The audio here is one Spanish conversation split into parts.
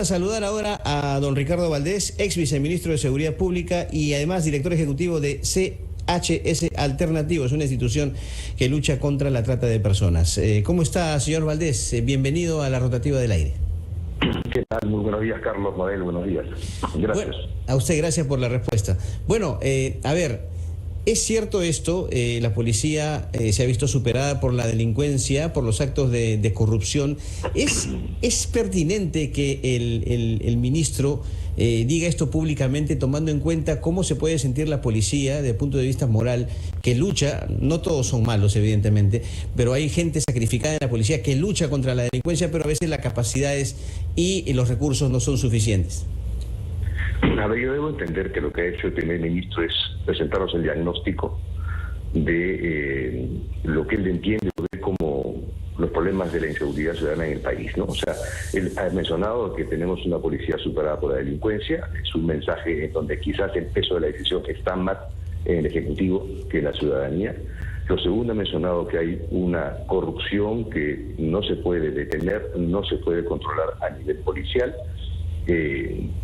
A saludar ahora a don Ricardo Valdés, ex viceministro de Seguridad Pública y además director ejecutivo de CHS Alternativo. Es una institución que lucha contra la trata de personas. ¿Cómo está, señor Valdés? Bienvenido a la Rotativa del Aire. ¿Qué tal? Muy buenos días, Carlos Model. Buenos días. Gracias. Bueno, a usted gracias por la respuesta. Bueno, a ver, ¿es cierto esto? La policía se ha visto superada por la delincuencia, por los actos de corrupción. ¿Es pertinente que el ministro diga esto públicamente, tomando en cuenta cómo se puede sentir la policía desde el punto de vista moral, que lucha? No todos son malos, evidentemente, pero hay gente sacrificada en la policía que lucha contra la delincuencia, pero a veces las capacidades y los recursos no son suficientes. A ver, yo debo entender que lo que ha hecho el primer ministro es presentarnos el diagnóstico de lo que él entiende como los problemas de la inseguridad ciudadana en el país, ¿no? O sea, él ha mencionado que tenemos una policía superada por la delincuencia. Es un mensaje en donde quizás el peso de la decisión está más en el Ejecutivo que en la ciudadanía. Lo segundo, ha mencionado que hay una corrupción que no se puede detener, no se puede controlar a nivel policial.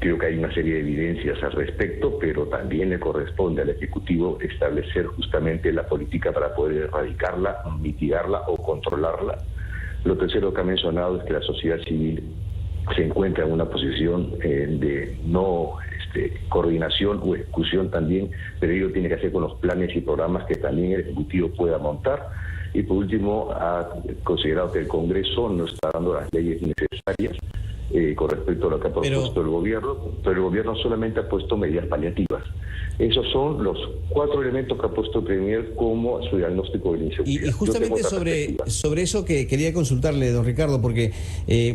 Creo que hay una serie de evidencias al respecto, pero también le corresponde al Ejecutivo establecer justamente la política para poder erradicarla, mitigarla o controlarla. Lo tercero que ha mencionado es que la sociedad civil se encuentra en una posición de no coordinación o ejecución también, pero ello tiene que hacer con los planes y programas que también el Ejecutivo pueda montar. Y por último, ha considerado que el Congreso no está dando las leyes necesarias con respecto a lo que ha propuesto el gobierno, pero el gobierno solamente ha puesto medidas paliativas. Esos son los 4 elementos que ha puesto el Premier como su diagnóstico de la inseguridad. Y justamente sobre eso que quería consultarle, don Ricardo, porque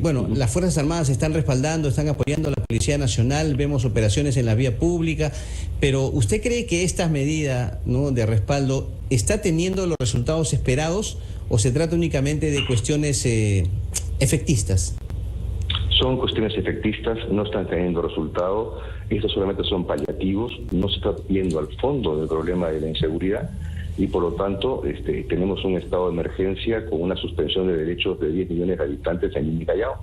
bueno, las Fuerzas Armadas están respaldando, están apoyando a la Policía Nacional, vemos operaciones en la vía pública, pero ¿usted cree que estas medidas, ¿no?, de respaldo está teniendo los resultados esperados o se trata únicamente de cuestiones efectistas? Son cuestiones efectistas, no están teniendo resultado. Estos solamente son paliativos, no se está yendo al fondo del problema de la inseguridad y por lo tanto tenemos un estado de emergencia con una suspensión de derechos de 10 millones de habitantes en Lima y Callao,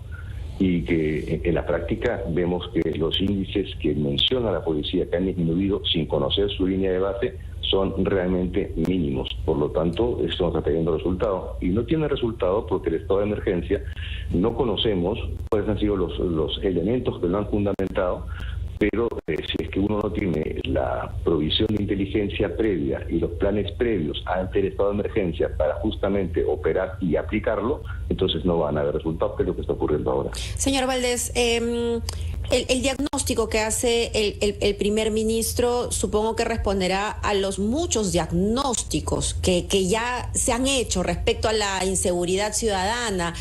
y que en la práctica vemos que los índices que menciona la policía que han disminuido sin conocer su línea de base son realmente mínimos. Por lo tanto, esto no está teniendo resultado. Y no tiene resultado porque el estado de emergencia no conocemos cuáles han sido los elementos que lo han fundamentado, pero si es que uno no tiene la provisión de inteligencia previa y los planes previos ante el estado de emergencia para justamente operar y aplicarlo, entonces no van a haber resultados, que es lo que está ocurriendo ahora. Señor Valdés, el diagnóstico que hace el primer ministro supongo que responderá a los muchos diagnósticos que ya se han hecho respecto a la inseguridad ciudadana.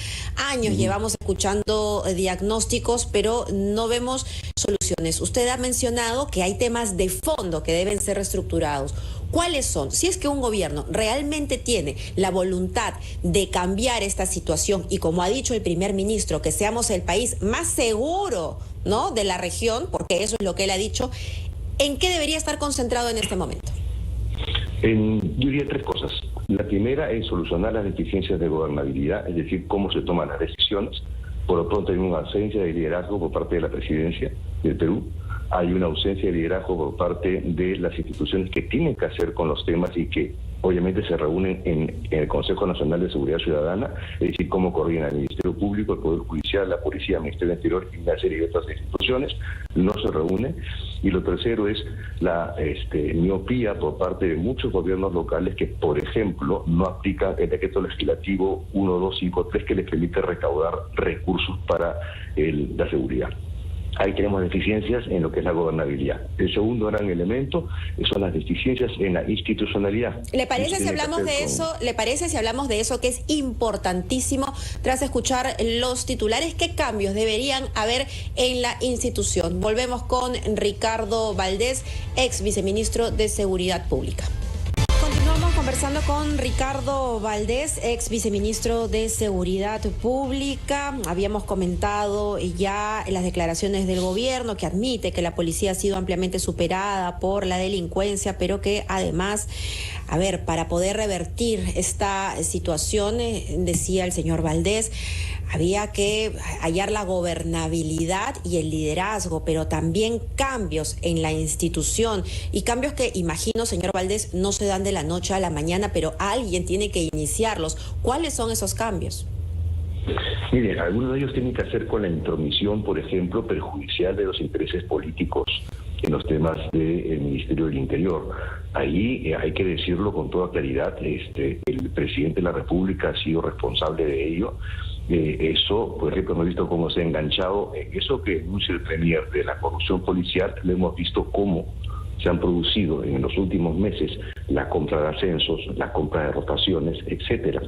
Años llevamos escuchando diagnósticos, pero no vemos soluciones. Usted ha mencionado que hay temas de fondo que deben ser reestructurados. ¿Cuáles son? Si es que un gobierno realmente tiene la voluntad de cambiar esta situación y, como ha dicho el primer ministro, que seamos el país más seguro, ¿no?, de la región, porque eso es lo que él ha dicho, ¿en qué debería estar concentrado en este momento? Yo diría 3 cosas. La primera es solucionar las deficiencias de gobernabilidad, es decir, cómo se toman las decisiones. Por lo pronto hay una ausencia de liderazgo por parte de la presidencia del Perú. Hay una ausencia de liderazgo por parte de las instituciones que tienen que hacer con los temas y que obviamente se reúnen en el Consejo Nacional de Seguridad Ciudadana, es decir, cómo coordina el Ministerio Público, el Poder Judicial, la Policía, el Ministerio del Interior y una serie de otras instituciones. No se reúne. Y lo tercero es la miopía por parte de muchos gobiernos locales que, por ejemplo, no aplican el decreto legislativo 1253 que les permite recaudar recursos para la seguridad. Ahí tenemos deficiencias en lo que es la gobernabilidad. El segundo gran elemento son las deficiencias en la institucionalidad. ¿Le parece si hablamos de eso? ¿Le parece si hablamos de eso, que es importantísimo tras escuchar los titulares? ¿Qué cambios deberían haber en la institución? Volvemos con Ricardo Valdés, ex viceministro de Seguridad Pública. Continuamos conversando con Ricardo Valdés, ex viceministro de Seguridad Pública. Habíamos comentado ya las declaraciones del gobierno que admite que la policía ha sido ampliamente superada por la delincuencia, pero que además, para poder revertir esta situación, decía el señor Valdés, había que hallar la gobernabilidad y el liderazgo, pero también cambios en la institución y cambios que, imagino, señor Valdés, no se dan de la noche a la mañana, pero alguien tiene que iniciarlos. ¿Cuáles son esos cambios? Mire, algunos de ellos tienen que hacer con la intromisión, por ejemplo, perjudicial de los intereses políticos en los temas del Ministerio del Interior. Ahí hay que decirlo con toda claridad, el presidente de la República ha sido responsable de ello. Eso, por ejemplo, hemos visto cómo se ha enganchado, eso que denuncia el Premier de la corrupción policial, lo hemos visto cómo se han producido en los últimos meses la compra de ascensos, la compra de rotaciones, etcétera.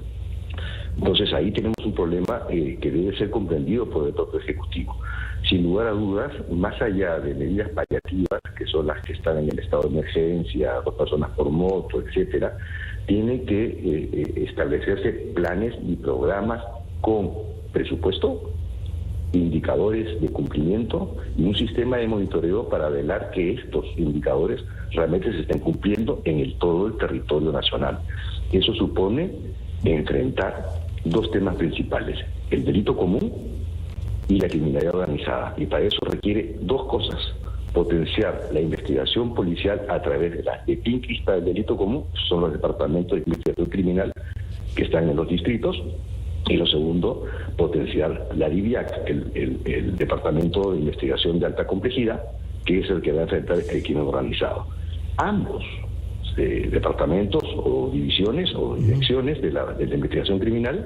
Entonces ahí tenemos un problema que debe ser comprendido por el propio Ejecutivo. Sin lugar a dudas, más allá de medidas paliativas, que son las que están en el estado de emergencia, 2 personas por moto, etcétera, tienen que establecerse planes y programas con presupuesto, indicadores de cumplimiento y un sistema de monitoreo para velar que estos indicadores realmente se estén cumpliendo en todo el territorio nacional. Eso supone enfrentar 2 temas principales: el delito común y la criminalidad organizada. Y para eso requiere 2 cosas: potenciar la investigación policial a través de la epinquista del delito común, son los departamentos de investigación criminal que están en los distritos, y lo segundo, potenciar la DIVIAC, el departamento de investigación de alta complejidad, que es el que va a enfrentar el crimen organizado. Ambos departamentos o divisiones o direcciones de la investigación criminal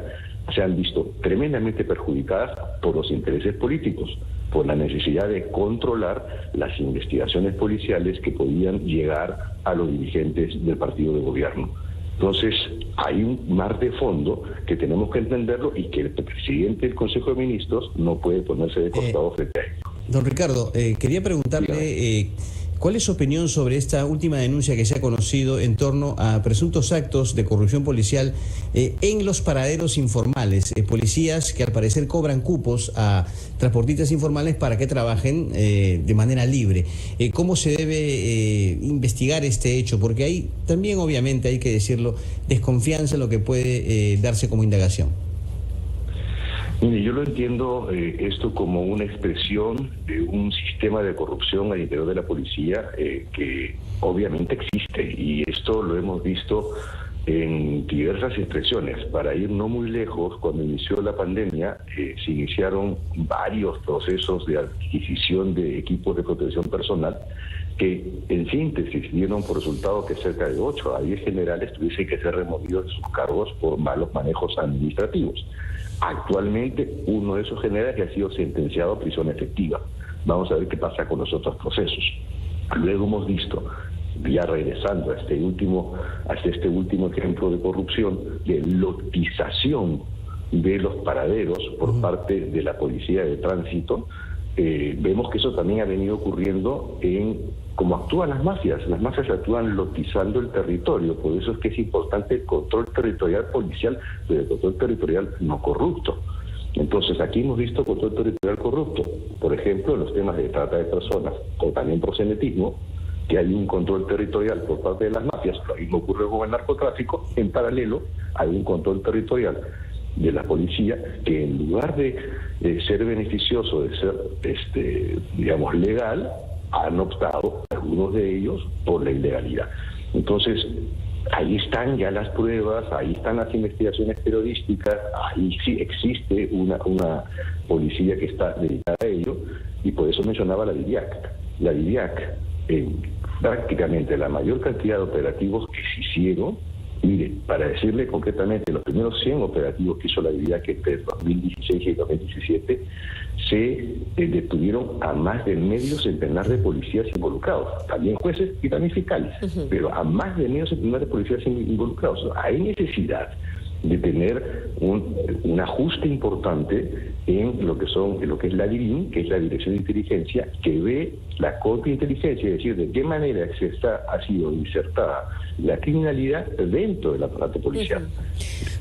se han visto tremendamente perjudicadas por los intereses políticos, por la necesidad de controlar las investigaciones policiales que podían llegar a los dirigentes del partido de gobierno. Entonces, hay un mar de fondo que tenemos que entenderlo y que el presidente del Consejo de Ministros no puede ponerse de costado frente a ello. Don Ricardo, quería preguntarle cuál es su opinión sobre esta última denuncia que se ha conocido en torno a presuntos actos de corrupción policial en los paraderos informales, policías que al parecer cobran cupos a transportistas informales para que trabajen de manera libre. ¿Cómo se debe investigar este hecho? Porque hay también, obviamente, hay que decirlo, desconfianza en lo que puede darse como indagación. Mire, yo lo entiendo esto como una expresión de un sistema de corrupción al interior de la policía que obviamente existe, y esto lo hemos visto en diversas expresiones. Para ir no muy lejos, cuando inició la pandemia se iniciaron varios procesos de adquisición de equipos de protección personal que en síntesis dieron por resultado que cerca de 8 a 10 generales tuviesen que ser removidos de sus cargos por malos manejos administrativos. Actualmente uno de esos generales ha sido sentenciado a prisión efectiva. Vamos a ver qué pasa con los otros procesos. Luego hemos visto, ya regresando a este último ejemplo de corrupción, de lotización de los paraderos por parte de la policía de tránsito. Vemos que eso también ha venido ocurriendo en cómo actúan las mafias. Las mafias actúan lotizando el territorio, por eso es que es importante el control territorial policial, pero el control territorial no corrupto. Entonces aquí hemos visto control territorial corrupto, por ejemplo en los temas de trata de personas o también proxenetismo, que hay un control territorial por parte de las mafias. Lo mismo ocurre con el narcotráfico. En paralelo hay un control territorial de la policía que, en lugar de ser beneficioso, de ser digamos legal, han optado algunos de ellos por la ilegalidad. Entonces ahí están ya las pruebas, ahí están las investigaciones periodísticas, ahí sí existe una policía que está dedicada a ello, y por eso mencionaba la DIVIAC. La DIVIAC, prácticamente la mayor cantidad de operativos que se hicieron, mire, para decirle concretamente, los primeros 100 operativos que hizo la DIVIAC entre 2016 y 2017, se detuvieron a más de medio centenar de policías involucrados, también jueces y también fiscales, pero a más de medio centenar de policías involucrados. Hay necesidad de tener un ajuste importante en lo que es la DIRIN, que es la Dirección de Inteligencia, que ve la contrainteligencia, es decir, de qué manera ha sido insertada la criminalidad dentro del aparato policial.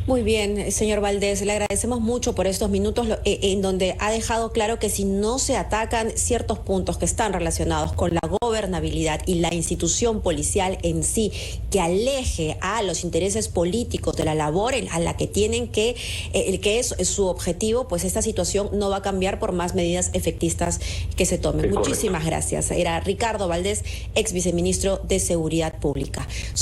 Muy bien, señor Valdés, le agradecemos mucho por estos minutos en donde ha dejado claro que si no se atacan ciertos puntos que están relacionados con la gobernabilidad y la institución policial en sí, que aleje a los intereses políticos de la labor a la que tienen que es su objetivo, pues esta situación no va a cambiar por más medidas efectistas que se tomen. Muchísimas gracias. Era Ricardo Valdés, ex viceministro de Seguridad Pública.